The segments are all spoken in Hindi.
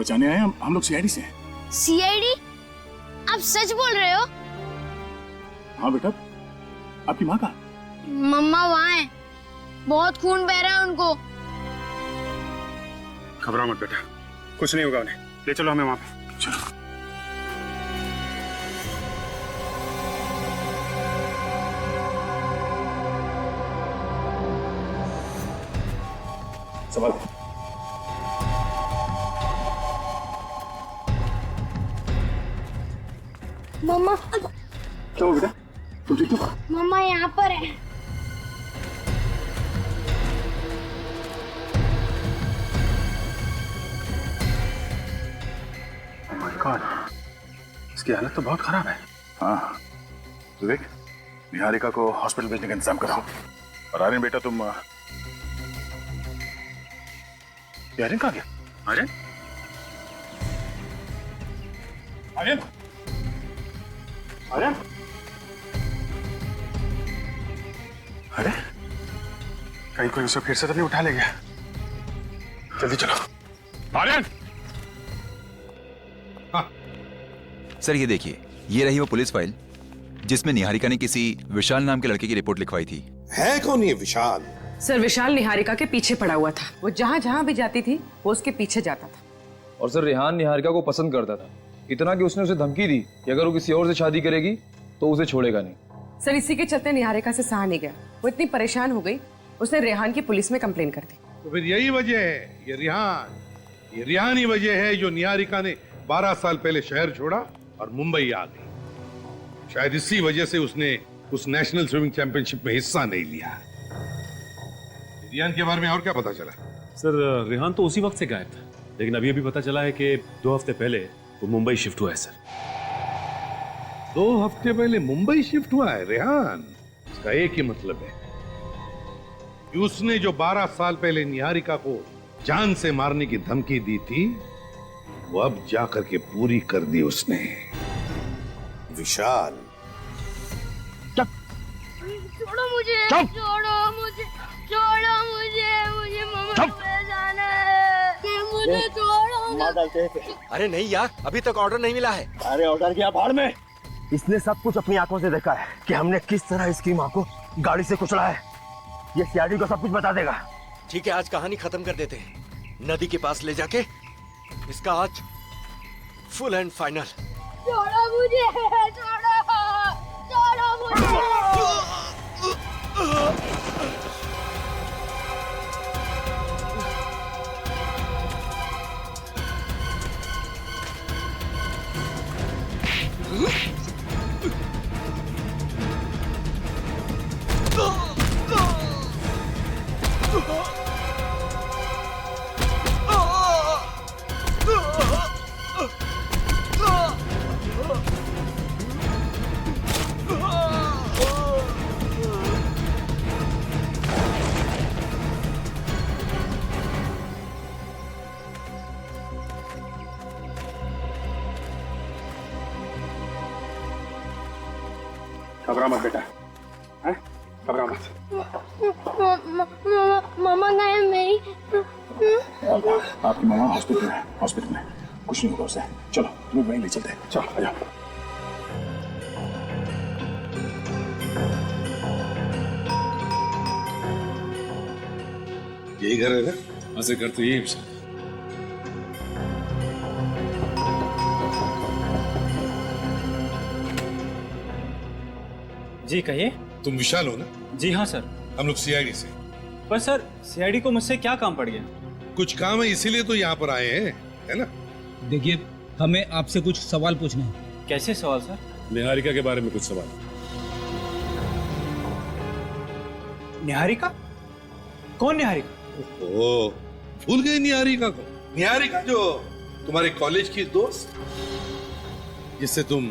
बचाने आए हम लोग सीआईडी से। सीआईडी? आप सच बोल रहे हो? हाँ बेटा, आपकी माँ कहाँ? मम्मा वहाँ है, बहुत खून बह रहा है उनको। घबराओ मत बेटा, कुछ नहीं होगा उन्हें। ले चलो हमें वहां पे। चलो। संभाल। मम्मा, क्या हुआ बेटा? तुम ठीक हो? मम्मा यहाँ पर है। Oh my God, इसकी हालत तो बहुत खराब है। हाँ विवेक, निहारिका को हॉस्पिटल भेजने का इंतजाम करो। और आर्यन बेटा तुम आर्यन कहाँ गया? आर्यन? आर्यन? आर्यन? अरे कहीं कोई उसे फिर से तो नहीं उठा ले गया? जल्दी चलो। आर्यन! सर ये देखिए, ये रही वो पुलिस फाइल जिसमें निहारिका ने किसी विशाल नाम के लड़के की रिपोर्ट लिखवाई थी। है कौन ये विशाल? सर विशाल निहारिका के पीछे पड़ा हुआ था। वो जहाँ जहाँ भी जाती थी वो उसके पीछे जाता था। और सर रेहान निहारिका को पसंद करता था, इतना कि उसने उसे धमकी दी कि अगर वो किसी और से शादी करेगी तो उसे छोड़ेगा नहीं। सर इसी के चलते निहारिका से सहा नहीं गया। वो इतनी परेशान हो गई, उसने रेहान की पुलिस में कंप्लेन कर दी। तो फिर यही वजह है, ये रिहान ही वजह है जो निहारिका ने 12 साल पहले शहर छोड़ा और मुंबई आ गई। शायद इसी वजह से उसने उस नेशनल स्विमिंग चैंपियनशिप में हिस्सा नहीं लिया। रिहान के बारे में और क्या पता चला? सर रेहान तो उसी वक्त से गायब था, लेकिन अभी पता चला है कि 2 हफ्ते पहले वो मुंबई शिफ्ट हुआ है सर। 2 हफ्ते पहले मुंबई शिफ्ट हुआ है रेहान? इसका एक ही मतलब है कि उसने जो 12 साल पहले निहारिका को जान से मारने की धमकी दी थी वो अब जाकर के पूरी कर दी उसने। विशाल, छोड़ो मुझे, छोड़ो मुझे, छोड़ो मुझे मम्मा पे जाना है, मुझे छोड़ो। मार डालते हैं। अरे नहीं यार, अभी तक ऑर्डर नहीं मिला है। अरे ऑर्डर क्या भाड़ में? इसने सब कुछ अपनी आंखों से देखा है कि हमने किस तरह इसकी माँ को गाड़ी से कुचला है। ये सीआईडी को सब कुछ बता देगा। ठीक है, आज कहानी खत्म कर देते हैं। नदी के पास ले जाके इसका आज फुल एंड फाइनल। छोड़ो मुझे, छोड़ो मुझे। घबरा मत बेटा, हैं? घबरा मत। मम्मा गए मेरी। आपकी मामा हॉस्पिटल में कुछ नहीं होगा उसे। चलो तुम्हें वहीं ले चलते हैं। चलो आ जाओ। यही घर है ना? हाँ सर, घर तो यही है सर। जी कहिए। तुम विशाल हो ना? जी हाँ सर। हम लोग सीआईडी से। पर सर सीआईडी को मुझसे क्या काम पड़ गया? कुछ काम है इसीलिए तो यहाँ पर आए हैं, है ना? देखिए, हमें आपसे कुछ सवाल पूछना है। कैसे सवाल सर? निहारिका के बारे में कुछ सवाल। निहारिका? कौन निहारिका? ओह, भूल गए निहारिका को? निहारिका जो तुम्हारे कॉलेज की दोस्त, जिससे तुम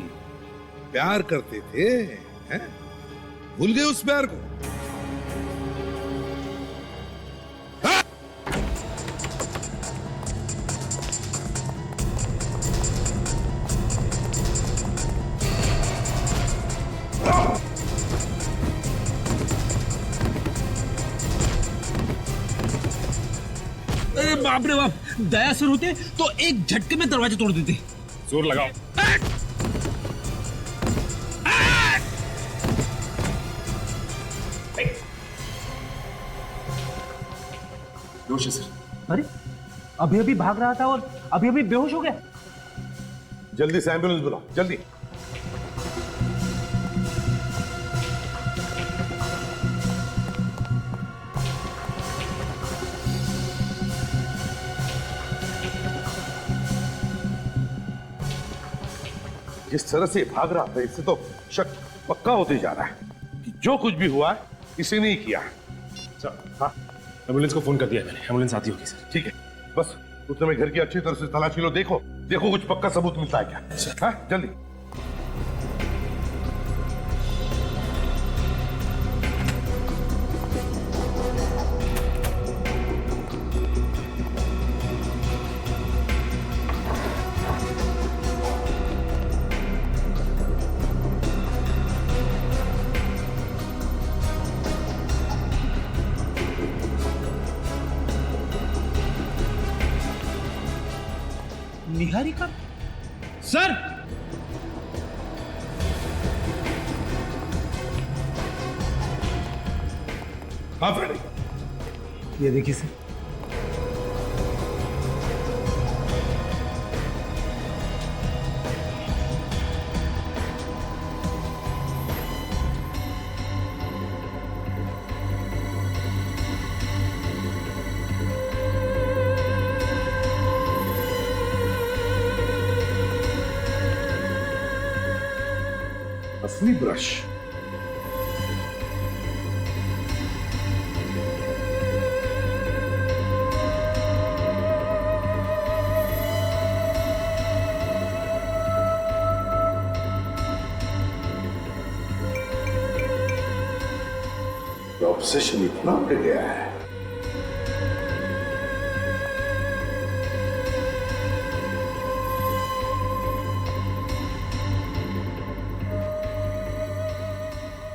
प्यार करते थे, हैं? भूल गए उस प्यार को? बाप रे बाप, दया सर होते तो एक झटके में दरवाजा तोड़ देते। जोर लगाओ। बेहोश है सर। अरे अभी अभी भाग रहा था और अभी अभी बेहोश हो गया। जल्दी से एम्बुलेंस बुलाओ, जल्दी। जिस तरह से भाग रहा था, इससे तो शक पक्का होते जा रहा है कि जो कुछ भी हुआ है इसी ने ही किया है। सर, हाँ, एम्बुलेंस को फोन कर दिया मैंने, एम्बुलेंस आती होगी सर। ठीक है, बस उतने में घर की अच्छी तरह से तलाशी लो। देखो देखो कुछ पक्का सबूत मिलता है क्या। हाँ, जल्दी। निहारिका सर, हाँ फ्रेडी, ये देखिए सर। असली ब्रश। ऑब्सेशन इतना बढ़ गया है।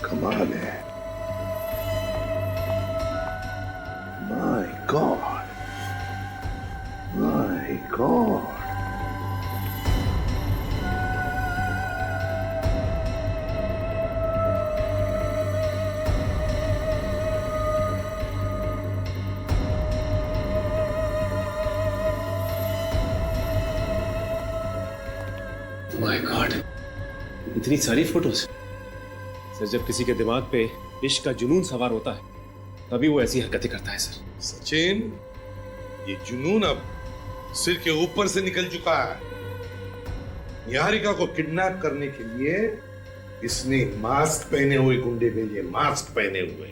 कमाल है। My God, my God. My God, इतनी सारी फोटोज। सर, जब किसी के दिमाग पे इश्क का जुनून सवार होता है तभी वो ऐसी हरकतें करता है सर। सचिन, ये जुनून अब सिर के ऊपर से निकल चुका है। निहारिका को किडनैप करने के लिए इसने मास्क पहने हुए गुंडे भेजे, मास्क पहने हुए।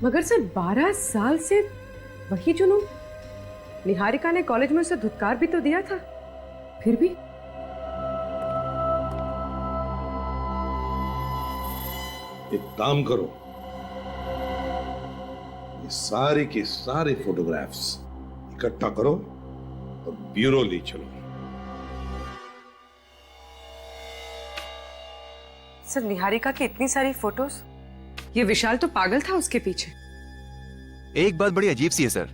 मगर सर 12 साल से वही जुनून। निहारिका ने कॉलेज में उसे धुतकार भी तो दिया था, फिर भी। एक काम करो, ये सारे के सारे फोटोग्राफ्स इकट्ठा करो और ब्यूरो ले चलो। सर, निहारिका की इतनी सारी फोटोज, ये विशाल तो पागल था उसके पीछे। एक बात बड़ी अजीब सी है सर,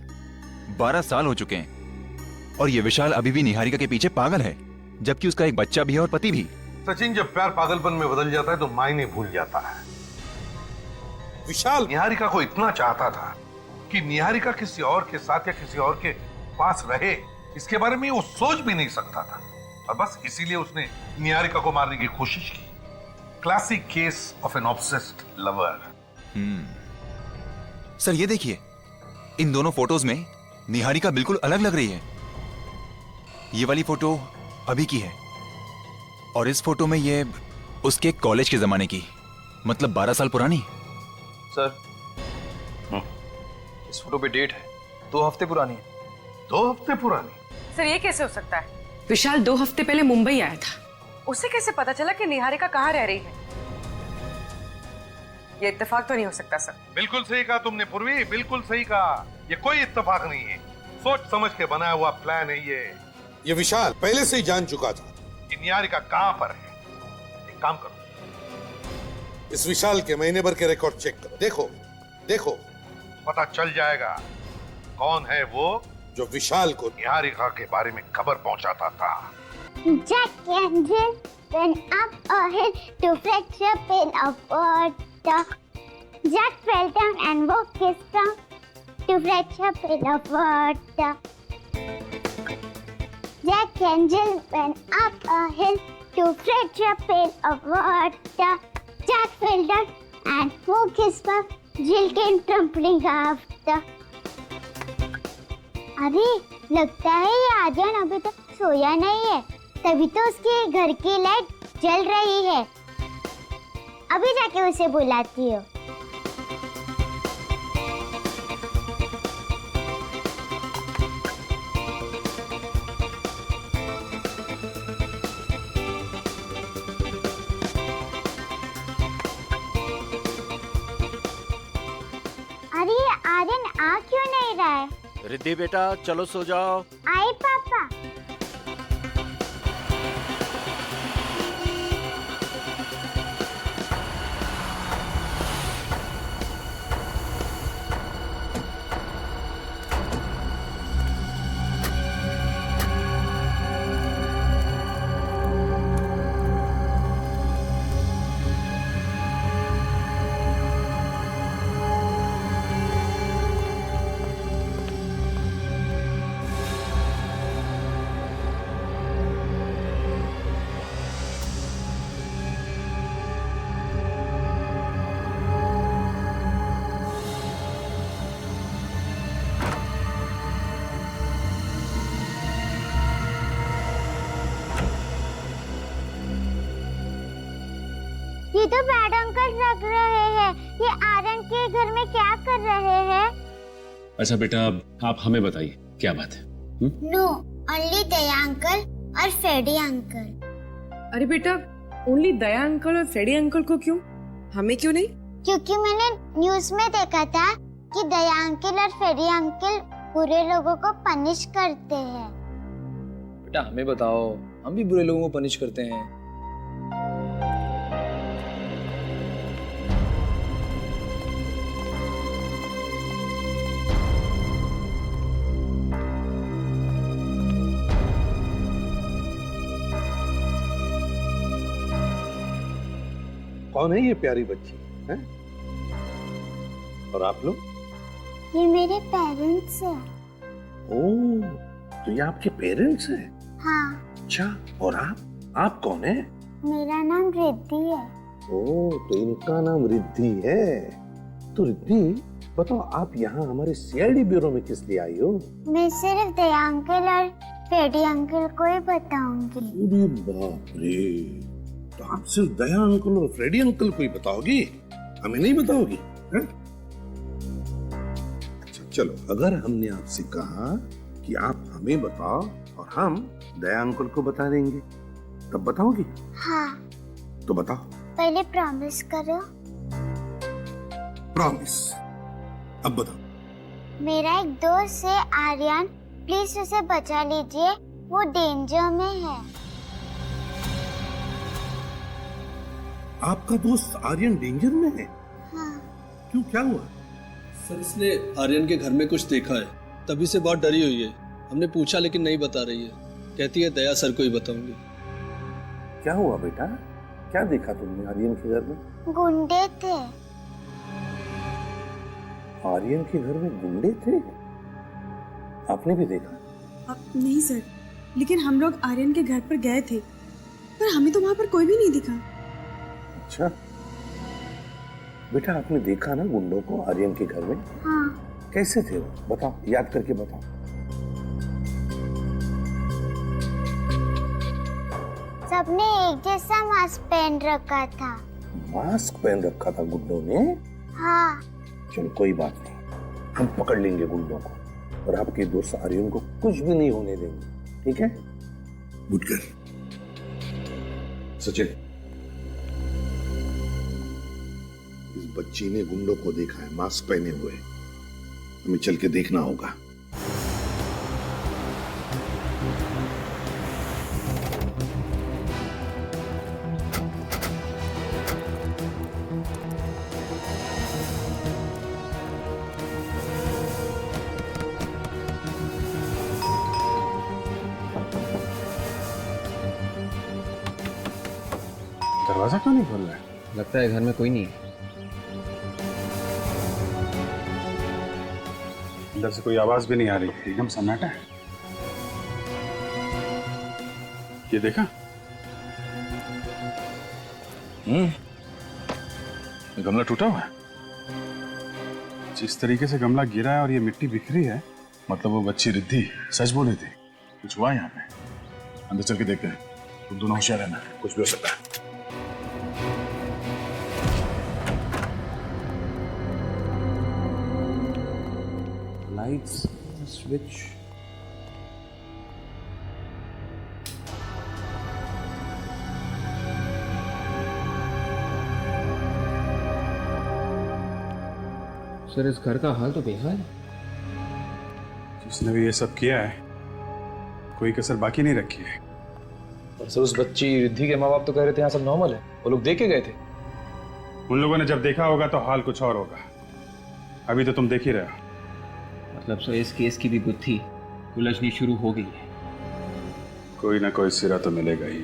12 साल हो चुके हैं और ये विशाल अभी भी निहारिका के पीछे पागल है, जबकि उसका एक बच्चा भी है और पति भी। सचिन, जब प्यार पागलपन में बदल जाता है तो मायने भूल जाता है। विशाल निहारिका को इतना चाहता था कि निहारिका किसी और के साथ या किसी और के पास रहे, इसके बारे में वो सोच भी नहीं सकता था। और बस इसीलिए उसने निहारिका को मारने की कोशिश की। Classic case of an obsessed lover. Sir, ये देखिए, इन दोनों फोटोज में निहारिका बिल्कुल अलग लग रही है। ये वाली फोटो अभी की है और इस फोटो में ये उसके कॉलेज के जमाने की, मतलब 12 साल पुरानी। सर, इस फोटो पे डेट है 2 हफ्ते पुरानी है। 2 हफ्ते पुरानी? सर, ये कैसे हो सकता है? विशाल 2 हफ्ते पहले मुंबई आया था, उसे कैसे पता चला कि निहारिका कहाँ रह रही है? ये इत्तेफाक तो नहीं हो सकता सर। बिल्कुल सही कहा तुमने पूर्वी, बिल्कुल सही कहा। ये कोई इत्तेफाक नहीं है, सोच समझ के बनाया हुआ प्लान है ये विशाल पहले से ही जान चुका था कि निहारिका कहां पर है। एक काम करो, इस विशाल के महीने भर के रिकॉर्ड चेक करो। देखो देखो, पता चल जाएगा कौन है वो जो विशाल को निहारिका के बारे में खबर पहुंचाता था। Jack and Jill went up a hill to fetch a pail of water. Jack fell down and walked his tongue to fetch a pail of water. Jack and Jill went up a hill to fetch a pail of water. Jack fell down and walked his tongue. Jill came tumbling after. अरे लगता है ये आर्यन अभी तक सोया नहीं है, तभी तो उसके घर की लाइट जल रही है। अभी जाके उसे बुलाती हूँ। अरे ये आर्यन आ क्यों नहीं रहा है? रिद्धि बेटा चलो सो जाओ। आई पापा। ये तो बैड अंकल लग रहे हैं। ये आर्यन के घर में क्या कर रहे हैं? अच्छा बेटा आप हमें बताइए क्या बात है? नो, ओनली दया अंकल और फ्रेडी अंकल। अरे बेटा, ओनली दया अंकल और फ्रेडी अंकल को क्यों? हमें क्यों नहीं? क्योंकि मैंने न्यूज में देखा था कि दया अंकल और फ्रेडी अंकल बुरे लोगों को पनिश करते हैं। बेटा हमें बताओ, हम भी बुरे लोगों को पनिश करते हैं। कौन है ये प्यारी बच्ची है? और आप लोग? ये मेरे पेरेंट्स हैं। ओह, तो ये आपके पेरेंट्स हैं? हाँ। अच्छा, और आप कौन है? मेरा नाम रिद्धि है। ओह, तो इनका नाम रिद्धि है। तो रिद्धि बताओ, आप यहाँ हमारे सीआईडी ब्यूरो में किस लिए आई हो? मैं सिर्फ दया अंकल और फ्रेडी अंकल को ही बताऊंगी। अरे बाप रे, तो आप सिर्फ दया अंकल और फ्रेडी अंकल को ही बताओगी, हमें नहीं बताओगी? है? अच्छा चलो, अगर हमने आपसे कहा कि आप हमें बताओ और हम दया अंकल को बता देंगे, तब बताओगी? हाँ। तो बताओ। पहले प्रॉमिस करो। प्रॉमिस। अब बताओ। मेरा एक दोस्त है आर्यन, प्लीज उसे बचा लीजिए, वो डेंजर में है। आपका दोस्त आर्यन डेंजर में है? हाँ। क्यों, क्या हुआ? सर इसने आर्यन के घर में कुछ देखा है, तभी से बहुत डरी हुई है। हमने पूछा लेकिन नहीं बता रही है, कहती है दया सर को ही बताऊंगी। क्या हुआ बेटा, क्या देखा तुमने आर्यन के घर में? गुंडे थे। आर्यन के घर में गुंडे थे? आपने भी देखा? नहीं सर, लेकिन हम लोग आर्यन के घर पर गए थे, पर हमें तो वहाँ पर कोई भी नहीं दिखा। अच्छा बेटा, आपने देखा ना गुंडों को आर्यन के घर में? हाँ। कैसे थे वो, बताओ, याद करके बताओ। सबने एक जैसा मास्क पहन रखा था। मास्क पहन रखा था गुंडों ने? हाँ। चलो कोई बात नहीं, हम पकड़ लेंगे गुंडों को और आपके दोस्त आर्यन को कुछ भी नहीं होने देंगे, ठीक है? Good girl. सचिन, इस बच्ची ने गुंडों को देखा है मास्क पहने हुए, हमें चल के देखना होगा। दरवाजा क्यों नहीं खोल रहा है? लगता है घर में कोई नहीं है। अंदर से कोई आवाज भी नहीं आ रही, एकदम सन्नाटा है। ये देखा? ये गमला टूटा हुआ है। जिस तरीके से गमला गिरा है और ये मिट्टी बिखरी है, मतलब वो बच्ची रिद्धि सच बोली थी। कुछ हुआ यहाँ पे? अंदर चल के देखते हैं। तुम दोनों होशियार रहना, कुछ भी हो सकता है। Lights switch. सर इस घर का हाल तो बेहाल है। जिसने भी ये सब किया है, कोई कसर बाकी नहीं रखी है। और सर उस बच्ची रिद्धि के माँ बाप तो कह रहे थे यहाँ सब नॉर्मल है, वो लोग देख के गए थे। उन लोगों ने जब देखा होगा तो हाल कुछ और होगा। अभी तो तुम देख ही रहे हो। मतलब सर इस केस की भी गुत्थी उलझनी शुरू हो गई है। कोई ना कोई सिरा तो मिलेगा ही।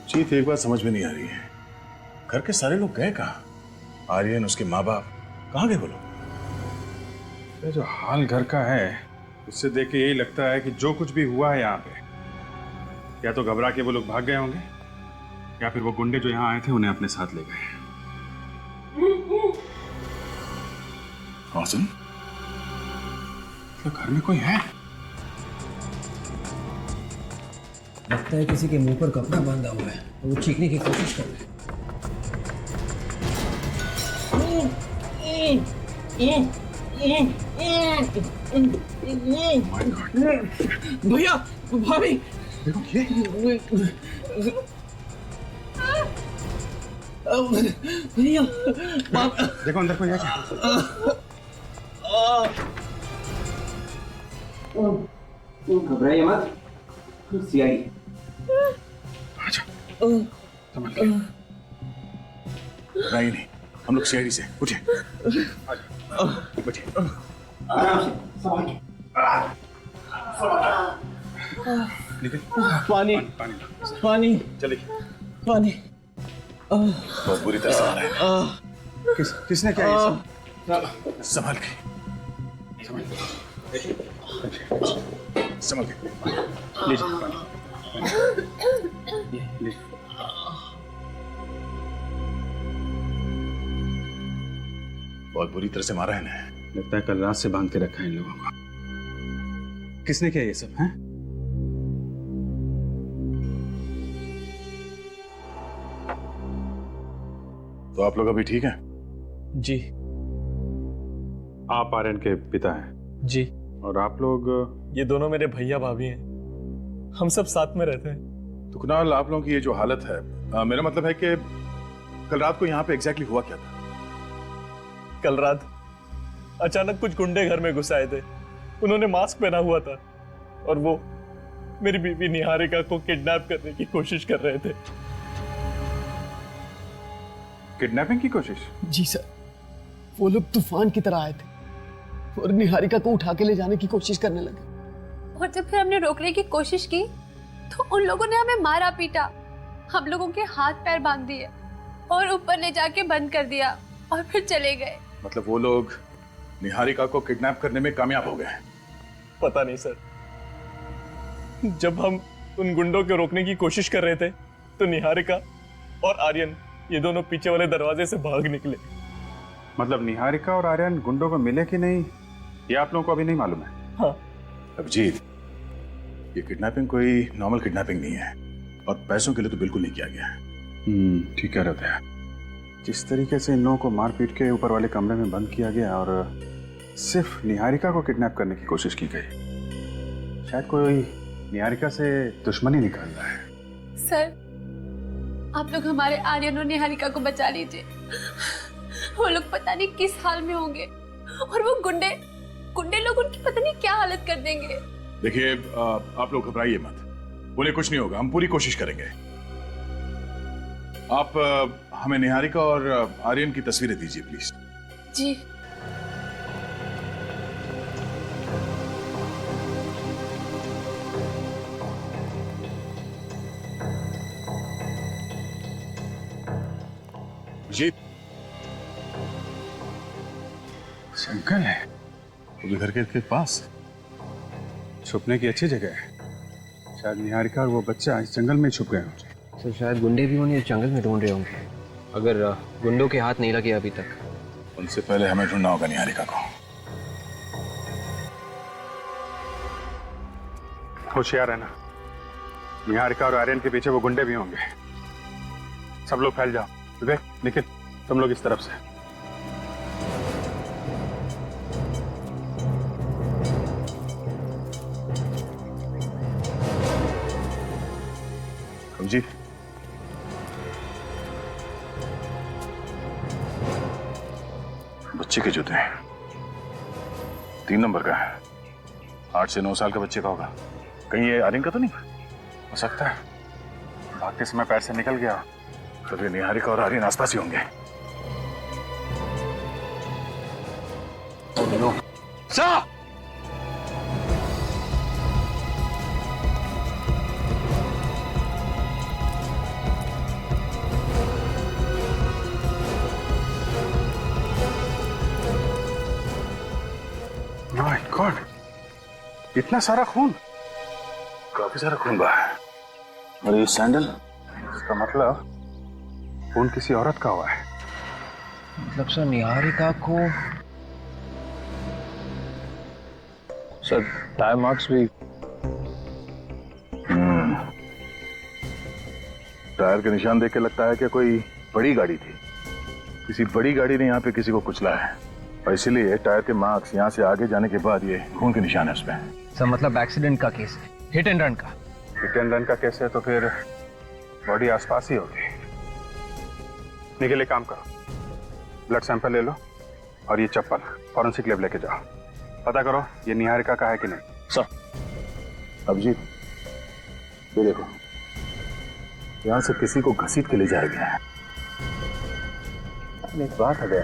चीफ, एक बात समझ में नहीं आ रही है, घर के सारे लोग गए कहाँ? आर्यन, उसके माँ बाप कहाँ गए वो लोग? ये जो हाल घर का है, उससे देख के यही लगता है कि जो कुछ भी हुआ है यहाँ पे, या तो घबरा के वो लोग भाग गए होंगे, या फिर वो गुंडे जो यहाँ आए थे उन्हें अपने साथ ले गए। हाँ सुन, तो घर में कोई है? लगता है किसी के मुंह पर कपड़ा बांधा हुआ है और वो चीखने की कोशिश कर रहा है। भैया, भाभी, देखो ये भैया, देखो अंदर कोई है क्या? घबराइए मत, सीआईडी। अच्छा, समझ गया। घबराइए नहीं, हम लोग सीआईडी से। उठिए, बैठिए। आराम से, संभाल के। निकल। पानी, पानी, पानी, चलिए। पानी। बहुत बुरी तरह से आ रहा है। किसने किया ये सब? संभाल के, संभाल के। लीजिए पानी। लीजिए। बहुत बुरी तरह से मारा है ना। लगता है कल रात से बांध के रखा है इन लोगों को। किसने किया ये सब? हैं? तो आप लोग अभी ठीक हैं? जी। आप आर्यन के पिता हैं? जी। और आप लोग? ये दोनों मेरे भैया भाभी हैं, हम सब साथ में रहते हैं। तो कुणाल, आप लोगों की ये जो हालत है, मेरा मतलब है कि कल रात को यहाँ पे एग्जैक्टली हुआ क्या था? कल रात अचानक कुछ गुंडे घर में घुस आए थे। उन्होंने मास्क पहना हुआ था और वो मेरी बीवी निहारिका को किडनैप करने की कोशिश कर रहे थे। किडनैपिंग की कोशिश? जी सर, वो लोग तूफान की तरह आए थे और निहारिका को उठा के ले जाने की कोशिश करने लगे। और जब फिर हमने रोकने की कोशिश की तो उन लोगों ने हमें मारा पीटा, हम लोगों के हाथ पैर बांध दिए और ऊपर ले जाके बंद कर दिया और फिर चले गए। मतलब वो लोग निहारिका को किडनैप करने में कामयाब हो गए? पता नहीं सर, जब हम उन गुंडों को रोकने की कोशिश कर रहे थे तो निहारिका और आर्यन ये दोनों पीछे वाले दरवाजे से भाग निकले। मतलब निहारिका और आर्यन गुंडों को मिले कि नहीं, ये आप लोगों को अभी नहीं मालूम है? हाँ। अभिजीत, ये किडनैपिंग कोई नॉर्मल किडनैपिंग नहीं है और पैसों के लिए तो बिल्कुल नहीं किया गया है। ठीक कह रहे थे। जिस तरीके से इन लोगों को मार पीट के ऊपर वाले कमरे में बंद किया गया और सिर्फ निहारिका को किडनैप करने की कोशिश की गई, शायद कोई निहारिका से दुश्मनी निकाल रहा है। सर, आप लोग हमारे आर्यन और निहारिका को बचा लीजिए। वो लोग पता नहीं किस हाल में होंगे और वो गुंडे लोग उनकी पता नहीं क्या हालत कर देंगे। देखिए, आप लोग घबराइए मत, उन्हें कुछ नहीं होगा, हम पूरी कोशिश करेंगे। आप हमें निहारिका और आर्यन की तस्वीरें दीजिए प्लीज। जी। अभिजीत, जंगल है वो भी घर के पास, छुपने की अच्छी जगह है। शायद निहारिका और वो बच्चा इस जंगल में छुप गए होंगे। सर शायद गुंडे भी उन्हें जंगल में ढूंढ रहे होंगे, अगर गुंडों के हाथ नहीं लगे अभी तक। उनसे पहले हमें ढूंढना होगा निहारिका को। होशियार है ना, निहारिका और आर्यन के पीछे वो गुंडे भी होंगे। सब लोग फैल जाओ। विवेक, निखिल, तुम लोग इस तरफ से। जी, बच्चे के जूते 3 नंबर का है, 8 से 9 साल का बच्चे का होगा। कहीं ये आर्यन का तो नहीं हो सकता है, भागते समय पैर से निकल गया। तो ये निहारिका और आर्यन आसपास ही होंगे। सर, माय गॉड, इतना सारा खून। काफी सारा खून बहा है। और ये सैंडल, इसका मतलब खून किसी औरत का हुआ है। मतलब सर निहारिका को सर टायर मार्क्स भी। टायर के निशान देख के लगता है कि कोई बड़ी गाड़ी थी, किसी बड़ी गाड़ी ने यहाँ पे किसी को कुचला है, और इसीलिए टायर के मार्क्स यहाँ से आगे जाने के बाद ये खून के निशान है उस पर। सर मतलब एक्सीडेंट का केस है, हिट एंड रन का। हिट एंड रन का केस है तो फिर बॉडी आसपास ही होगी। निकल, एक काम करो, ब्लड सैंपल ले लो और ये चप्पल फॉरेंसिक लैब लेके जाओ, पता करो ये निहारिका का है कि नहीं। सर। अभिजीत, ये देखो, यहाँ से किसी को घसीट के ले जाया गया है। एक बात है,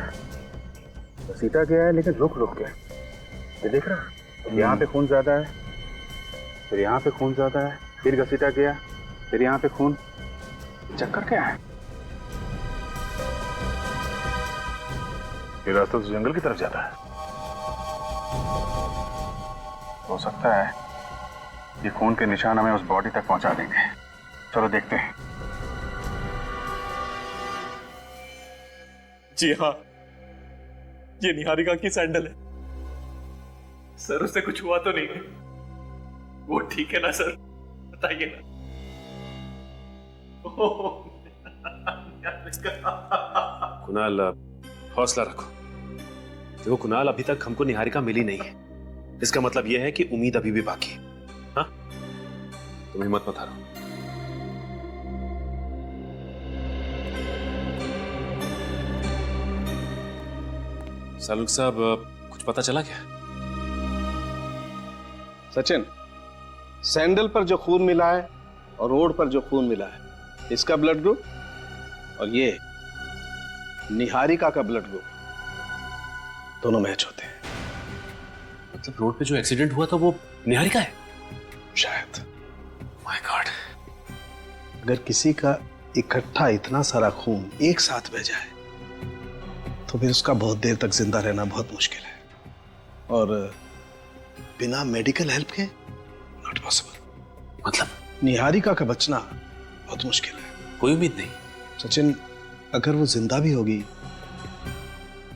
घसीटा गया है लेकिन रुक रुक के। ये देख रहा है, यहाँ पे खून ज्यादा है, फिर यहाँ पे खून ज्यादा है, फिर घसीटा गया, फिर यहाँ पे खून। चक्कर क्या है? ये रास्ता तो जंगल की तरफ जाता है। हो सकता है ये खून के निशान हमें उस बॉडी तक पहुंचा देंगे। चलो देखते हैं। जी हाँ, ये निहारिका की सैंडल है। सर उससे कुछ हुआ तो नहीं है? वो ठीक है ना सर, बताइए ना। कुणाल, हौसला रखो। देखो कुणाल, अभी तक हमको निहारिका मिली नहीं है, इसका मतलब यह है कि उम्मीद अभी भी बाकी है। हाँ, तुम हिम्मत मत हारो। सालुक साहब, कुछ पता चला क्या? सचिन, सैंडल पर जो खून मिला है और रोड पर जो खून मिला है, इसका ब्लड ग्रुप और ये निहारिका का ब्लड ग्रुप दोनों मैच होते हैं। मतलब रोड पे जो एक्सीडेंट हुआ था वो निहारिका है? शायद। माय गॉड, अगर किसी का इकट्ठा इतना सारा खून एक साथ बह जाए तो फिर उसका बहुत देर तक जिंदा रहना बहुत मुश्किल है, और बिना मेडिकल हेल्प के नॉट पॉसिबल। मतलब निहारिका का बचना बहुत मुश्किल है। कोई उम्मीद नहीं? सचिन, अगर वो जिंदा भी होगी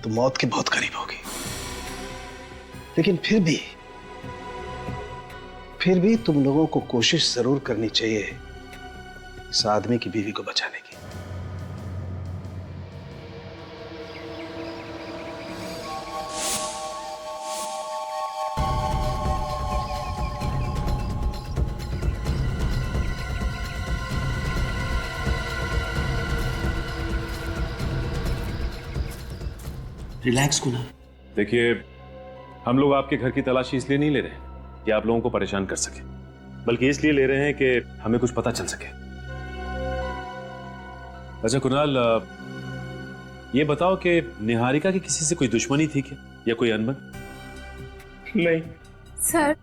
तो मौत के बहुत करीब होगी, लेकिन फिर भी तुम लोगों को कोशिश जरूर करनी चाहिए इस आदमी की बीवी को बचाने की। रिलैक्स कुणाल। देखिए, हम लोग आपके घर की तलाशी इसलिए नहीं ले रहे कि आप लोगों को परेशान कर सके, बल्कि इसलिए ले रहे हैं कि हमें कुछ पता चल सके। अच्छा कुणाल, ये बताओ कि निहारिका की किसी से कोई दुश्मनी थी क्या, या कोई अनबन? नहीं सर,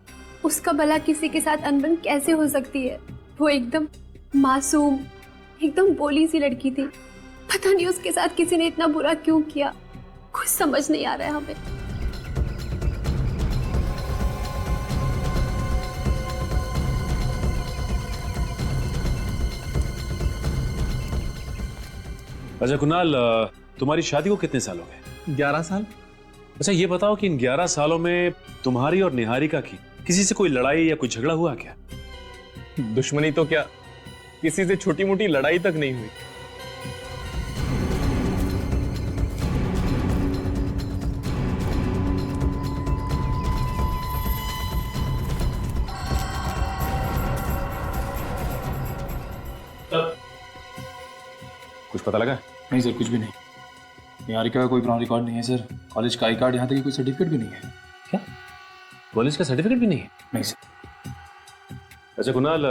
उसका भला किसी के साथ अनबन कैसे हो सकती है? वो एकदम मासूम, एकदम भोली सी लड़की थी। पता नहीं उसके साथ किसी ने इतना बुरा क्यों किया, कुछ समझ नहीं आ रहा है हमें। अच्छा कुणाल, तुम्हारी शादी को कितने साल हो गए? 11 साल। अच्छा ये बताओ कि इन 11 सालों में तुम्हारी और निहारिका की किसी से कोई लड़ाई या कोई झगड़ा हुआ क्या? दुश्मनी तो क्या, किसी से छोटी मोटी लड़ाई तक नहीं हुई। कुछ पता लगा? नहीं सर, कुछ भी नहीं। निहारिका का कोई पुराना रिकॉर्ड नहीं है सर। कॉलेज का आई कार्ड, यहाँ तक कि कोई सर्टिफिकेट भी नहीं है। क्या कॉलेज का सर्टिफिकेट भी नहीं है? नहीं सर। अच्छा कुणाल,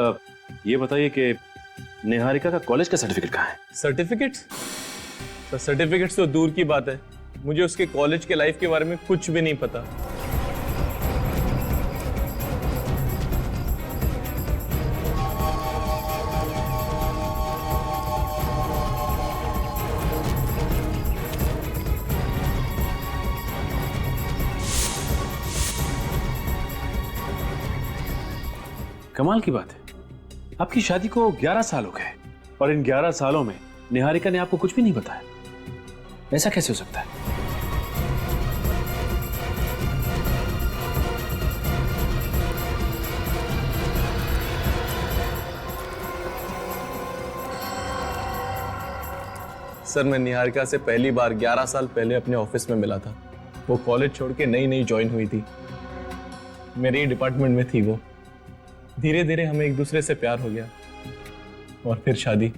ये बताइए कि निहारिका का कॉलेज का सर्टिफिकेट कहाँ है? सर्टिफिकेट्स? सर सर्टिफिकेट्स तो दूर की बात है, मुझे उसके कॉलेज के लाइफ के बारे में कुछ भी नहीं पता। कमाल की बात है, आपकी शादी को 11 साल हो गए और इन 11 सालों में निहारिका ने आपको कुछ भी नहीं बताया। ऐसा कैसे हो सकता है? सर मैं निहारिका से पहली बार 11 साल पहले अपने ऑफिस में मिला था। वो कॉलेज छोड़ के नई नई ज्वाइन हुई थी, मेरे ही डिपार्टमेंट में थी वो। धीरे धीरे हमें एक दूसरे से प्यार हो गया और फिर शादी।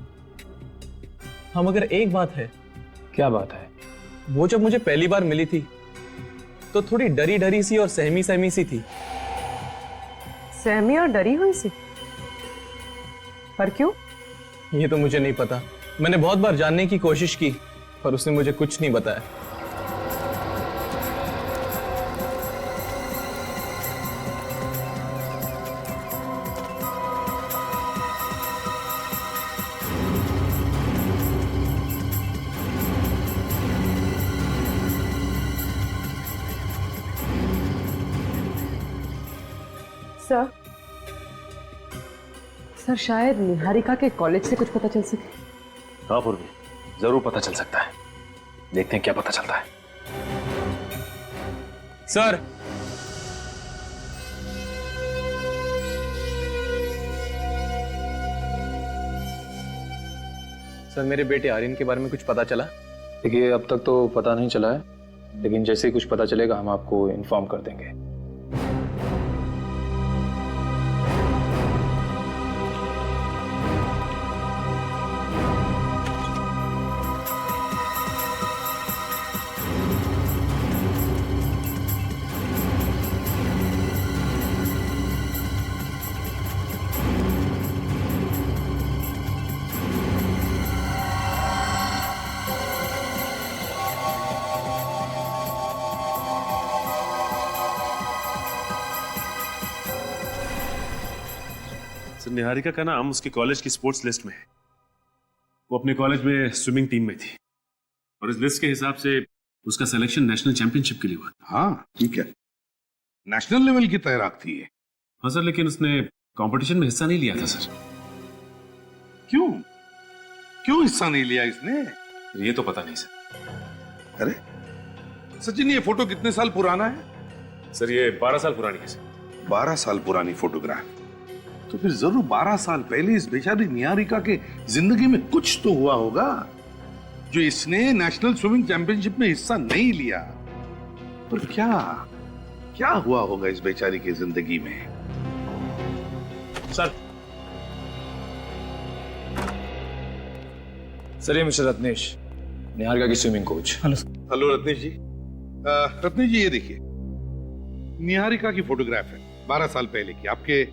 हाँ मगर एक बात है। क्या बात है? वो जब मुझे पहली बार मिली थी तो थोड़ी डरी डरी सी और सहमी सहमी सी थी। सहमी और डरी हुई सी? पर क्यों? ये तो मुझे नहीं पता, मैंने बहुत बार जानने की कोशिश की पर उसने मुझे कुछ नहीं बताया। सर शायद निहारिका के कॉलेज से कुछ पता चल सके। हाँ पूर्वी, जरूर पता चल सकता है। देखते हैं क्या पता चलता है। सर सर मेरे बेटे आर्यन के बारे में कुछ पता चला? देखिए अब तक तो पता नहीं चला है, लेकिन जैसे ही कुछ पता चलेगा हम आपको इन्फॉर्म कर देंगे। निहारिका का नाम उसके कॉलेज की स्पोर्ट्स लिस्ट में है। वो अपने कॉलेज में स्विमिंग टीम में थी और इस लिस्ट के हिसाब से उसका सिलेक्शन नेशनल चैंपियनशिप के लिए हुआ। हाँ ठीक है, नेशनल लेवल की तैराक थी ये। हाँ सर, लेकिन उसने कंपटीशन में हिस्सा नहीं लिया था सर। क्यों क्यों हिस्सा नहीं लिया इसने? ये तो पता नहीं सर। अरे सचिन, ये फोटो कितने साल पुराना है? सर ये 12 साल पुरानी है सर। 12 साल पुरानी फोटोग्राफ? तो फिर जरूर 12 साल पहले इस बेचारी निहारिका के जिंदगी में कुछ तो हुआ होगा जो इसने नेशनल स्विमिंग चैंपियनशिप में हिस्सा नहीं लिया। पर क्या क्या हुआ होगा इस बेचारी की जिंदगी में? सर ये मिस्टर रत्नेश, निहारिका की स्विमिंग कोच। हेलो रत्नेश जी। रत्नेश जी ये देखिए, निहारिका की फोटोग्राफ है, 12 साल पहले की, आपके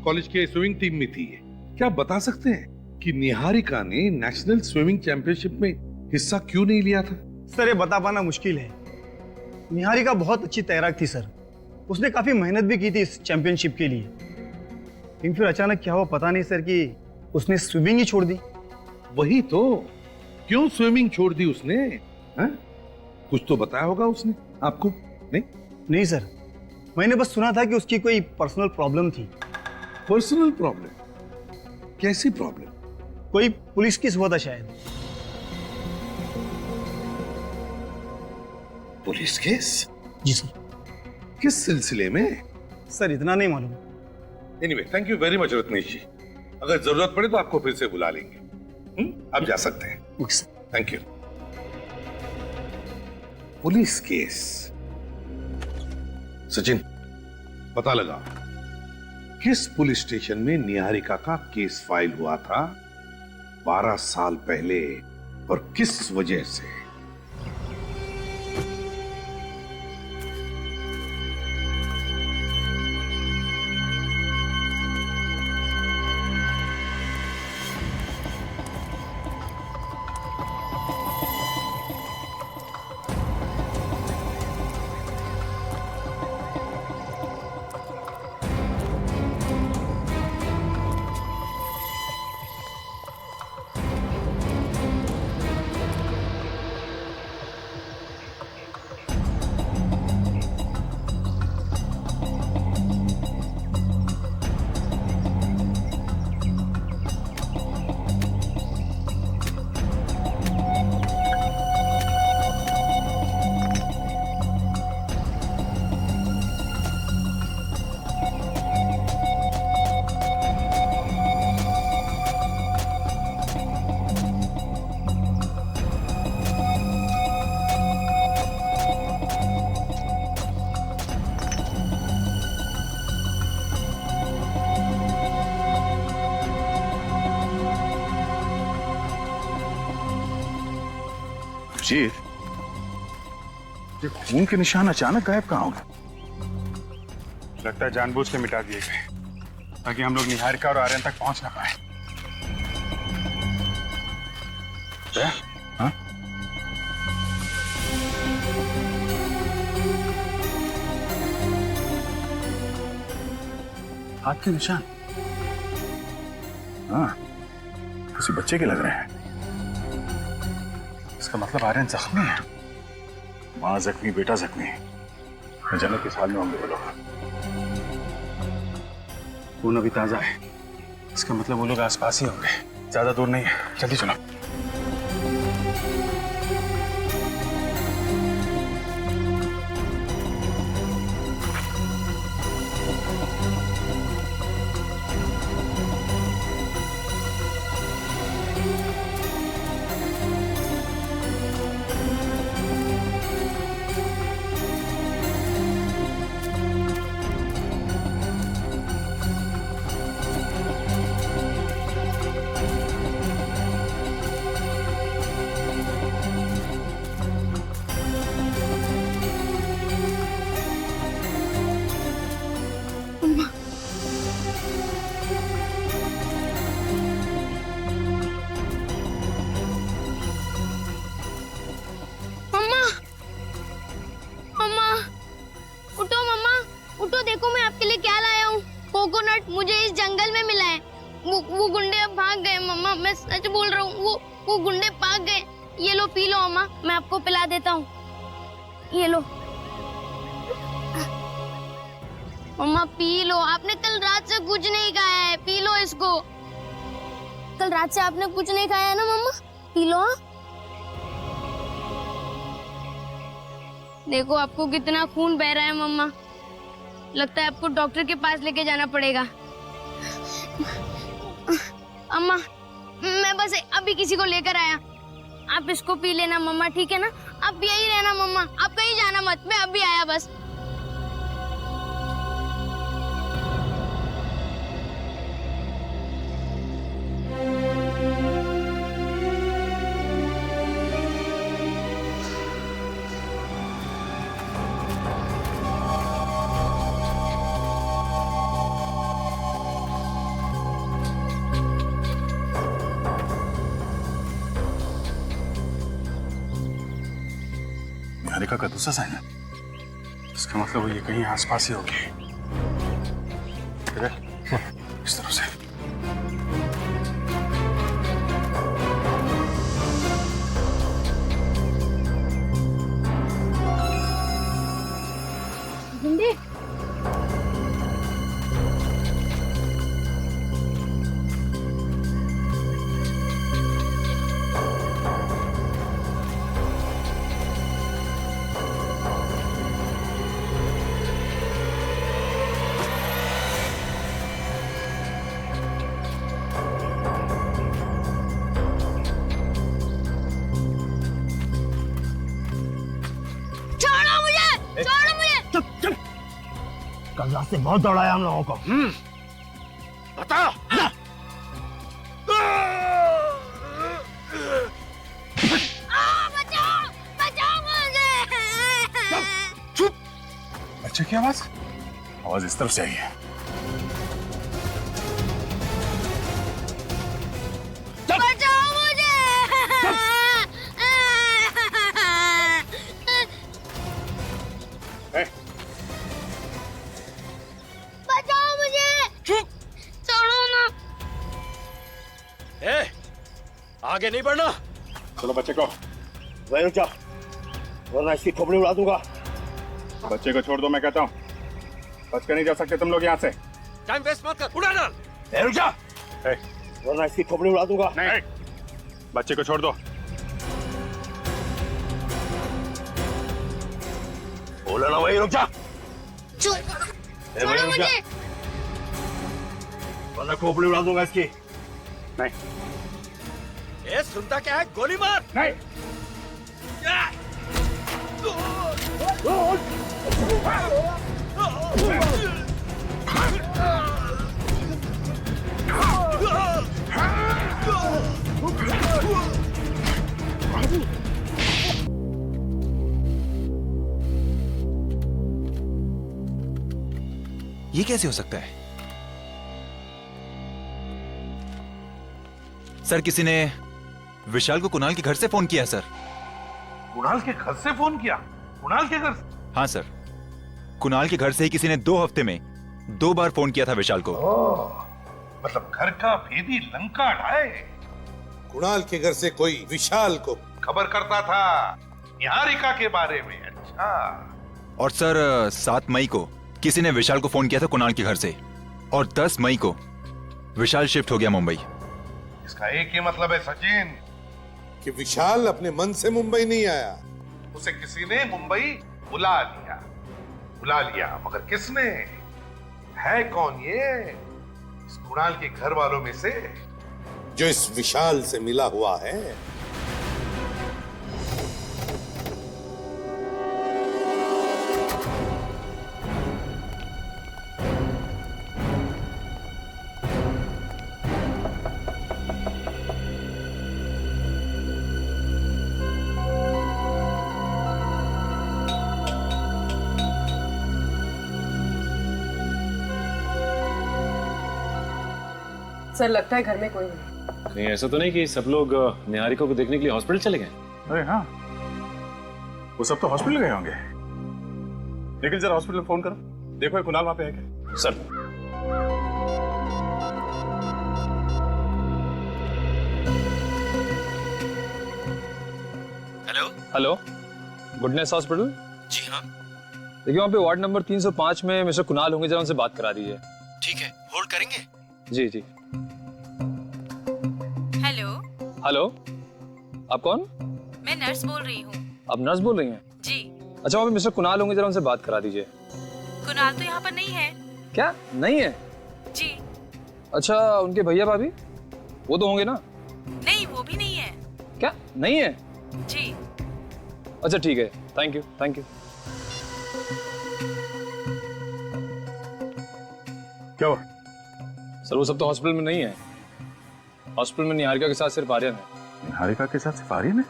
कॉलेज के स्विमिंग टीम में थी ये। क्या आप बता सकते हैं कि निहारिका ने नेशनल स्विमिंग चैंपियनशिप में हिस्सा क्यों नहीं लिया था? सर ये बता पाना मुश्किल है। निहारिका बहुत अच्छी तैराक थी सर, उसने काफी मेहनत भी की थी इस चैंपियनशिप के लिए, लेकिन फिर अचानक क्या हुआ पता नहीं सर कि उसने स्विमिंग ही छोड़ दी। वही तो, क्यों स्विमिंग छोड़ दी उसने? हैं? कुछ तो बताया होगा उसने आपको? नहीं सर, मैंने बस सुना था कि उसकी कोई पर्सनल प्रॉब्लम थी। Personal problem? कैसी प्रॉब्लम? कोई पुलिस केस हुआ था शायद। Police case? जी सर। किस सिलसिले में? सर इतना नहीं मालूम। Anyway, thank you very much Ratnesh ji. अगर जरूरत पड़े तो आपको फिर से बुला लेंगे। आप जा सकते हैं। Thank you. Police case? Sachin, पता लगा किस पुलिस स्टेशन में निहारिका का केस फाइल हुआ था 12 साल पहले और किस वजह से? जी, ये खून के निशान अचानक गायब कहाँ हो गए? लगता है जानबूझ के मिटा दिए गए ताकि हम लोग निहारिका और आर्यन तक पहुंच ना पाए। हाँ? हाथ के निशान? हाँ, किसी बच्चे के लग रहे हैं। इसका मतलब आर्यन जख्मी है। माँ जख्मी, बेटा जख्मी। न जाने किस हाल में होंगे वो लोग। खून अभी ताजा है, इसका मतलब वो लोग आसपास ही होंगे, ज्यादा दूर नहीं है। जल्दी चलो। मुझे इस जंगल में मिला है। वो गुंडे अब भाग गए मम्मा, मैं सच बोल रहा हूँ। वो गुंडे भाग गए। ये लो पी लो अम्मा, मैं आपको पिला देता हूँ। ये लो मम्मा, पी लो। आपने कल रात से कुछ नहीं खाया है, पी लो इसको। कल रात से आपने कुछ नहीं खाया है ना मम्मा, पी लो। देखो आपको कितना खून बह रहा है मम्मा, लगता है आपको डॉक्टर के पास लेके जाना पड़ेगा। अम्मा, मैं बस अभी किसी को लेकर आया, आप इसको पी लेना मम्मा, ठीक है ना? आप यही रहना मम्मा, आप कहीं जाना मत, मैं अभी आया बस। निहारिका का दूसरा साइन है, इसका मतलब वो ये कहीं आसपास ही होगी। इस तरह से छोड़ो मुझे। चुप चुप। कल रात से बहुत दौड़ाया हम लोगों को। बता। बचाओ बचाओ मुझे। चुप। बच्चे की आवाज इस तरफ से आई है। बचाओ मुझे। बचाओ मुझे। चुप। छोड़ो ना। आगे नहीं बढ़ना। चलो बच्चे को। वहीं रुक जा, वरना इसकी खोपड़ी उड़ा दूंगा। बच्चे को छोड़ दो, मैं कहता हूँ। बच कर नहीं जा सकते तुम लोग यहाँ से। टाइम वेस्ट मत कर, उड़ा डाल। रुक जा, वरना इसकी खोपड़ी उड़ा दूंगा। नहीं, बच्चे को छोड़ दो। बोला ना, वहीं रुक जा। छोड़ो मुझे। वरना खोपड़ी उड़ा दूंगा इसकी। नहीं। सुनता क्या है? गोली मार। नहीं। ये कैसे हो सकता है? सर, किसी ने विशाल को कुणाल के घर से फोन किया सर। कुणाल के घर से फोन किया? कुणाल के घर से? हाँ सर, कुणाल के घर से ही किसी ने 2 हफ्ते में 2 बार फोन किया था विशाल को। मतलब घर का भेदी लंका ढाए। कुणाल के घर से कोई विशाल को खबर करता था निहारिका के बारे में। अच्छा। और सर 7 मई को किसी ने विशाल को फोन किया था कुणाल के घर से, और 10 मई को विशाल शिफ्ट हो गया मुंबई। इसका एक ही मतलब है सचिन कि विशाल अपने मन से मुंबई नहीं आया, उसे किसी ने मुंबई बुला लिया। मगर किसने? है कौन ये? इस कुणाल के घर वालों में से जो इस विशाल से मिला हुआ है। सर, लगता है घर में कोई नहीं। नहीं, ऐसा तो नहीं कि सब लोग निहारिका को देखने के लिए हॉस्पिटल चले गए? अरे हाँ, वो सब तो हॉस्पिटल गए होंगे। लेकिन जरा हॉस्पिटल फोन करो, देखो ये कुणाल वहां पे है क्या? सर। Hello, Goodness Hospital? जी हाँ। देखिए, वहाँ पे वार्ड नंबर 305 में मिस्टर कुणाल होंगे, जरा उनसे बात करा दीजिए। ठीक है, होल्ड करेंगे? जी जी। हेलो। हेलो, आप कौन? मैं नर्स बोल रही हूँ। आप नर्स बोल रही हैं? जी। अच्छा, वहाँ पे मिस्टर कुणाल होंगे, जरा उनसे बात करा दीजिए। कुणाल तो यहाँ पर नहीं है। क्या नहीं है? जी। अच्छा, उनके भैया भाभी वो तो होंगे ना? नहीं, वो भी नहीं है। क्या नहीं है? जी। अच्छा ठीक है, थैंक यू थैंक यू। क्या हुआ? सर, वो सब तो हॉस्पिटल में नहीं है। हॉस्पिटल में निहारिका के साथ सिर्फ आर्यन है। निहारिका के साथ सिर्फ आर्यन है?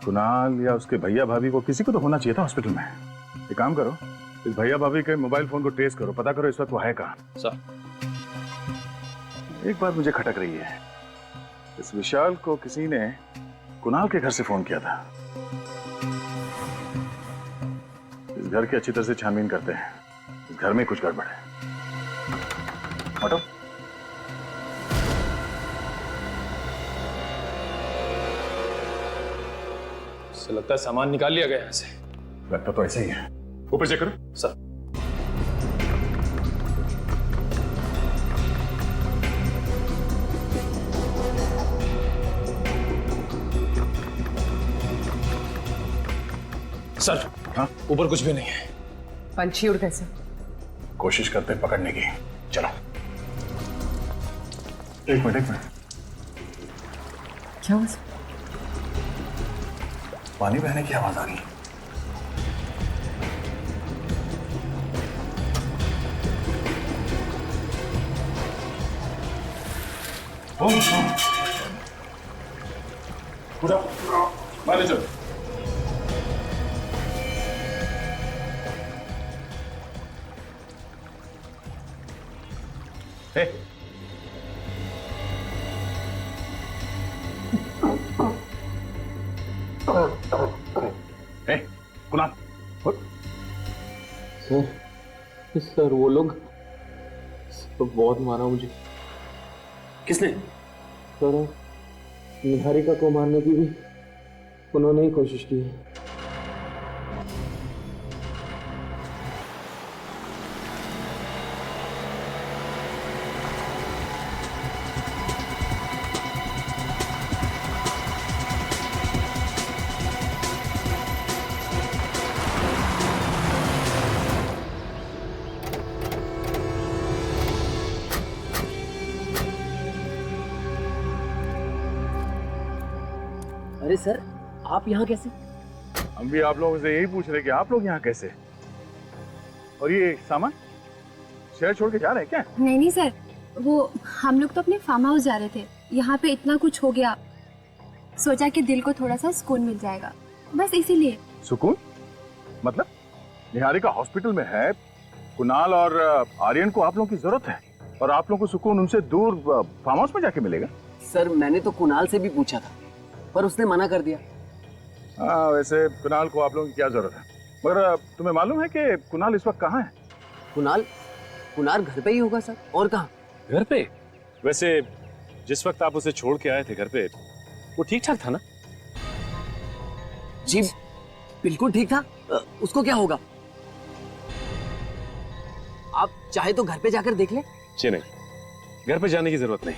कुणाल या उसके भैया भाभी को किसी को तो होना चाहिए था हॉस्पिटल में। एक काम करो, इस भैया भाभी के मोबाइल फोन को ट्रेस करो, पता करो इस वक्त वो है कहाँ। सर, एक बात मुझे खटक रही है, इस विशाल को किसी ने कुणाल के घर से फोन किया था। इस घर की अच्छी तरह से छानबीन करते हैं, इस घर में कुछ गड़बड़ है। हटो। से लगता है सामान निकाल लिया गया यहाँ से। लगता तो ऐसा ही है। ऊपर चेक करो। सर। सर, हाँ, ऊपर कुछ भी नहीं है। पंछी उड़ गए सर। कोशिश करते हैं पकड़ने की। चलो। एक मिनट। क्या हुआ सर? पानी बहने की आवाज आ रही है। मैनेजर कुणाल सर वो लोग बहुत मारा मुझे। किसने? सर निहारिका को मारने की भी उन्होंने ही कोशिश की है। अरे सर आप यहाँ कैसे? हम भी आप लोगों से यही पूछ रहे कि आप लोग यहाँ कैसे? और ये सामान शहर छोड़ के जा रहे हैं क्या? नहीं नहीं सर, वो हम लोग तो अपने फार्म हाउस जा रहे थे। यहाँ पे इतना कुछ हो गया, सोचा कि दिल को थोड़ा सा सुकून मिल जाएगा, बस इसीलिए। सुकून मतलब? निहारिका हॉस्पिटल में है, कुणाल और आर्यन को आप लोगों की जरूरत है और आप लोगों को सुकून उनसे दूर फार्म हाउस में जाके मिलेगा? सर मैंने तो कुणाल से भी पूछा था पर उसने मना कर दिया। हाँ वैसे कुणाल को आप लोगों की क्या जरूरत है, मगर तुम्हें मालूम है कि कुणाल इस वक्त कहाँ है? कुणाल घर पे ही होगा सर, और कहाँ? घर पे? वैसे जिस वक्त आप उसे छोड़ के आए थे घर पे, वो ठीक ठाक था ना? जी बिल्कुल ठीक था। उसको क्या होगा? आप चाहे तो घर पे जाकर देख ले। जी नहीं, घर पे जाने की जरूरत नहीं।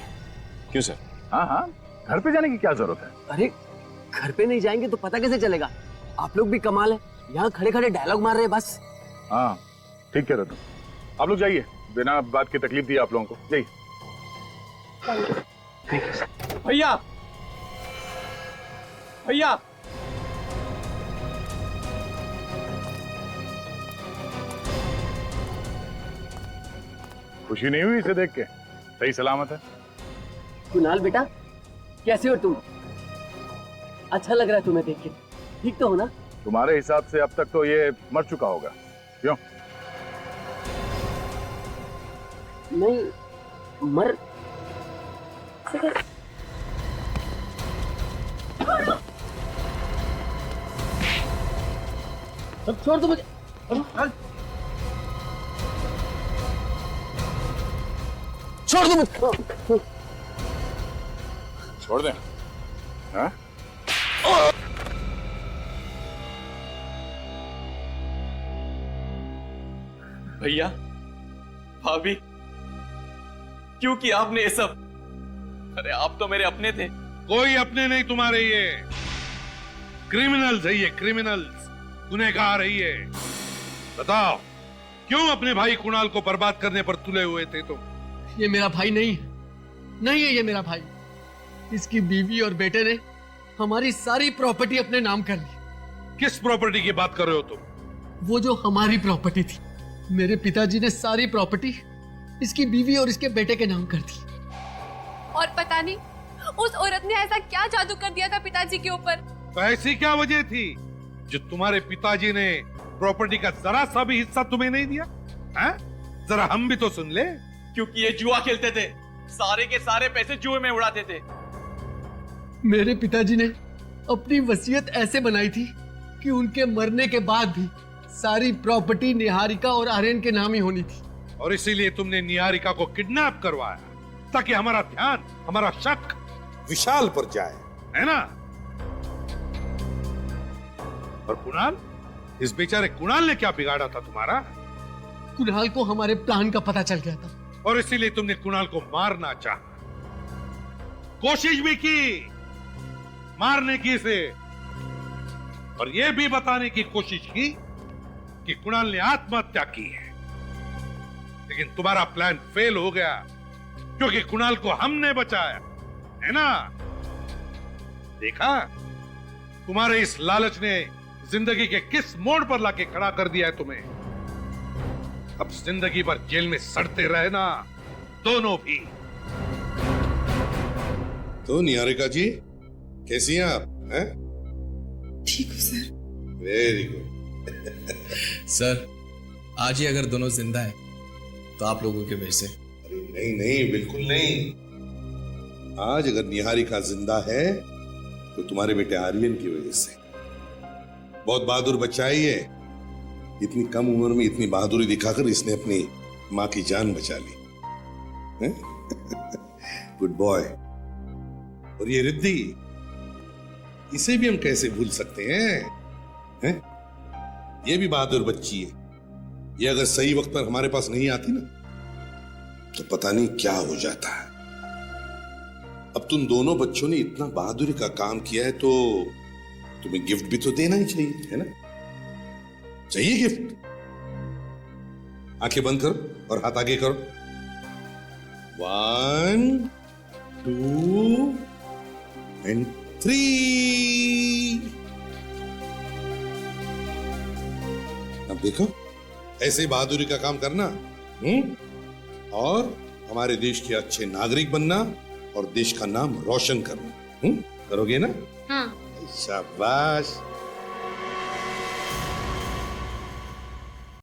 क्यों सर? हाँ हाँ, घर पे जाने की क्या जरूरत है? अरे घर पे नहीं जाएंगे तो पता कैसे चलेगा? आप लोग भी कमाल है, यहाँ खड़े खड़े डायलॉग मार रहे हैं बस। हाँ ठीक कह रहे तुम, आप लोग जाइए, बिना बात की तकलीफ दी आप लोगों को, जाइए। भैया भैया खुशी नहीं हुई इसे देख के? सही सलामत है? कुणाल बेटा कैसे हो तुम? अच्छा लग रहा है तुम्हें देख के, ठीक तो हो ना? तुम्हारे हिसाब से अब तक तो ये मर चुका होगा, क्यों? नहीं मर छोड़ दो मुझे। छोड़ दो मुझे। छोड़ दें? हाँ? भैया भाभी क्यों किया आपने ये सब? अरे आप तो मेरे अपने थे। कोई अपने नहीं तुम्हारे, ये क्रिमिनल्स है, ये क्रिमिनल्स, गुनहगार है ये। बताओ क्यों अपने भाई कुणाल को बर्बाद करने पर तुले हुए थे तुम? ये मेरा भाई नहीं है, नहीं है ये मेरा भाई। इसकी बीवी और बेटे ने हमारी सारी प्रॉपर्टी अपने नाम कर ली। किस प्रॉपर्टी की बात कर रहे हो तुम? वो जो हमारी प्रॉपर्टी थी, मेरे पिताजी ने सारी प्रॉपर्टी इसकी बीवी और इसके बेटे के नाम कर दी। और पता नहीं उस औरत ने ऐसा क्या जादू कर दिया था पिताजी के ऊपर। तो ऐसी क्या वजह थी जो तुम्हारे पिताजी ने प्रॉपर्टी का जरा सा भी हिस्सा तुम्हें नहीं दिया? हैं? जरा हम भी तो सुन ले। क्योंकि ये जुआ खेलते थे, सारे के सारे पैसे जुए में उड़ाते थे। मेरे पिताजी ने अपनी वसीयत ऐसे बनाई थी कि उनके मरने के बाद भी सारी प्रॉपर्टी निहारिका और आर्यन के नाम ही होनी थी। और इसीलिए तुमने निहारिका को किडनैप करवाया ताकि हमारा ध्यान, हमारा शक विशाल पर जाए, है ना? और कुणाल, इस बेचारे कुणाल ने क्या बिगाड़ा था तुम्हारा? कुणाल को हमारे प्लान का पता चल गया था और इसीलिए तुमने कुणाल को मारना चाहा, कोशिश भी की मारने की इसे, और यह भी बताने की कोशिश की कि कुणाल ने आत्महत्या की है। लेकिन तुम्हारा प्लान फेल हो गया क्योंकि कुणाल को हमने बचाया, है ना? देखा, तुम्हारे इस लालच ने जिंदगी के किस मोड़ पर लाके खड़ा कर दिया है तुम्हें। अब जिंदगी भर जेल में सड़ते रहना दोनों भी। तो निहारिका जी कैसी हैं आप? हैं? ठीक हूँ सर। Very good. सर आज ही अगर दोनों जिंदा है तो आप लोगों की वजह से। अरे नहीं नहीं, बिल्कुल नहीं। आज अगर निहारिका जिंदा है तो तुम्हारे बेटे आर्यन की वजह से। बहुत बहादुर बच्चा है ये। इतनी कम उम्र में इतनी बहादुरी दिखाकर इसने अपनी मां की जान बचा ली। Good boy. और ये रिद्धि, इसे भी हम कैसे भूल सकते हैं? ये भी बहादुर बच्ची है। ये अगर सही वक्त पर हमारे पास नहीं आती ना तो पता नहीं क्या हो जाता है। अब तुम दोनों बच्चों ने इतना बहादुरी का काम किया है तो तुम्हें गिफ्ट भी तो देना ही चाहिए, है ना? चाहिए गिफ्ट। आंखें बंद करो और हाथ आगे करो। 1 2 and 3। अब देखो, ऐसे बहादुरी का काम करना और हमारे देश के अच्छे नागरिक बनना और देश का नाम रोशन करना। करोगे ना? हाँ। शाबाश।